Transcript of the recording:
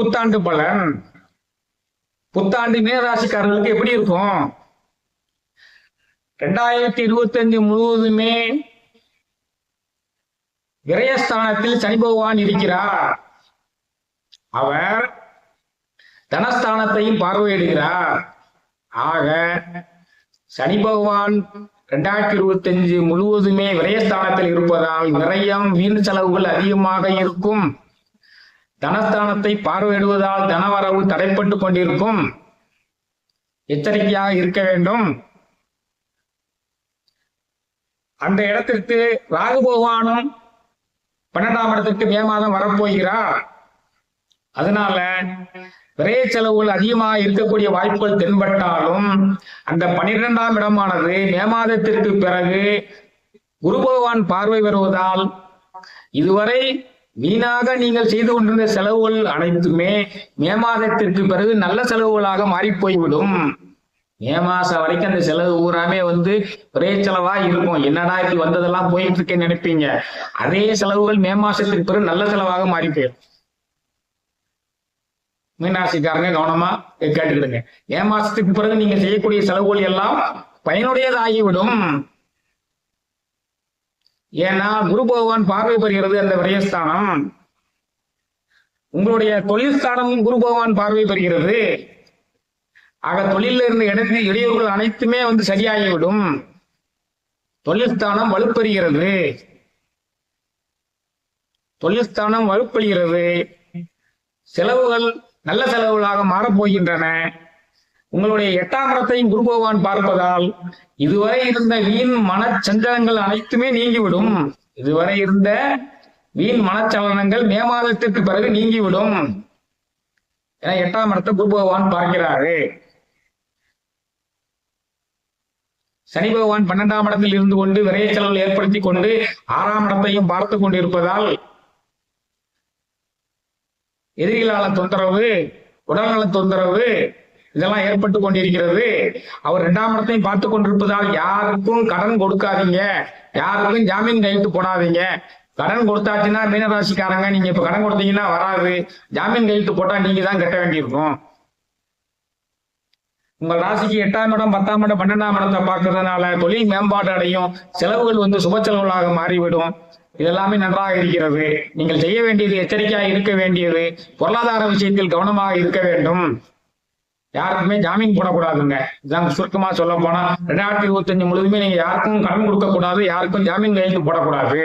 புத்தாண்டு பலன். புத்தாண்டு மீனராசிக்காரர்களுக்கு எப்படி இருக்கும்? 2025 முழுவதுமே விரயஸ்தானத்தில் சனி பகவான் இருக்கிறார். அவர் தனஸ்தானத்தையும் பார்வையிடுகிறார். ஆக சனி பகவான் 2025 முழுவதுமே விரயஸ்தானத்தில் இருப்பதால் விரயம், வீண் செலவுகள் அதிகமாக இருக்கும். தனஸ்தானத்தை பார்வையிடுவதால் தனவரவு தடைப்பட்டு கொண்டிருக்கும். எச்சரிக்கையாக இருக்க வேண்டும். அந்த இடத்திற்கு ராகு பகவானும் 12ஆம் இடத்திற்கு மே மாதம் வரப்போகிறார். அதனால விரைய செலவுகள் அதிகமாக இருக்கக்கூடிய வாய்ப்புகள் தென்பட்டாலும் அந்த 12ஆம் இடமானது மே மாதத்திற்கு பிறகு குரு பகவான் பார்வை வருவதால் இதுவரை வீணாக நீங்கள் செய்து கொண்டிருந்த செலவுகள் அனைத்துமே மே மாதத்திற்கு பிறகு நல்ல செலவுகளாக மாறி போய்விடும். மே மாசம் வரைக்கும் அந்த செலவு ஊராமே ஒரே செலவா இருக்கும். என்னடா இப்படி வந்ததெல்லாம் போயிட்டு இருக்கேன்னு நினைப்பீங்க. அதே செலவுகள் மே மாசத்திற்கு பிறகு நல்ல செலவாக மாறி போயிடும். மீனராசிக்காரங்க கவனமா கேட்டுக்கிடுங்க. மே மாசத்துக்கு பிறகு நீங்க செய்யக்கூடிய செலவுகள் எல்லாம் பயனுடையதாகிவிடும். ஏன்னா குரு பகவான் பார்வை பெறுகிறது அந்த விரயஸ்தானம். உங்களுடைய தொழில் ஸ்தானமும் குரு பகவான் பார்வை பெறுகிறது. ஆக தொழில இருந்த இடையூறுகள் அனைத்துமே சரியாகிவிடும். தொழில் ஸ்தானம் வலுப்பெறுகிறது. தொழில் ஸ்தானம் வலுப்பெறுகிறது. செலவுகள் நல்ல செலவுகளாக மாறப்போகின்றன. உங்களுடைய 8ஆம் இடத்தையும் குரு பகவான் பார்ப்பதால் இதுவரை இருந்த வீண் மனச்சஞ்சலங்கள் அனைத்துமே நீங்கிவிடும். இதுவரை இருந்த வீண் மனச்சலனங்கள் மே மாதத்திற்கு பிறகு நீங்கிவிடும். ஏன்னா 8ஆம் இடத்தை குரு பகவான் பார்க்கிறாரு. சனி பகவான் 12ஆம் இடத்தில் இருந்து கொண்டு விரைய செலவுகள் ஏற்படுத்தி கொண்டு 6ஆம் இடத்தையும் பார்த்து கொண்டிருப்பதால் எதிரிகளால தொந்தரவு, உடல்நல தொந்தரவு இதெல்லாம் ஏற்பட்டு கொண்டிருக்கிறது. அவர் 2ஆம் இடத்தையும் பார்த்து கொண்டிருப்பதால் யாருக்கும் கடன் கொடுக்காதீங்க, யாருக்கும் ஜாமீன் கையெழுத்து போடாதீங்க. கடன் கொடுத்தாச்சுன்னா மீனராசிக்காரங்க நீங்க இப்ப கடன் கொடுத்தீங்கன்னா வராது. ஜாமீன் கையெழுத்து போட்டா நீங்க தான் கட்ட வேண்டியிருக்கும். உங்கள் ராசிக்கு 8ஆம் இடம், 10ஆம் இடம், 12ஆம் இடத்தை பார்க்கறதுனால தொழில் மேம்பாடு அடையும். செலவுகள் சுப செலவுகளாக மாறிவிடும். இதெல்லாமே நன்றாக இருக்கிறது. நீங்கள் செய்ய வேண்டியது எச்சரிக்கையாக இருக்க வேண்டியது பொருளாதார விஷயத்தில் கவனமாக இருக்க வேண்டும். யாருக்குமே ஜாமீன் போடக்கூடாதுங்க. இதான் சுருக்கமா சொல்ல போனா 2025 முழுவதுமே நீங்க யாருக்கும் கடன் கொடுக்க கூடாது, யாருக்கும் ஜாமீன் கையெழுத்து போடக்கூடாது.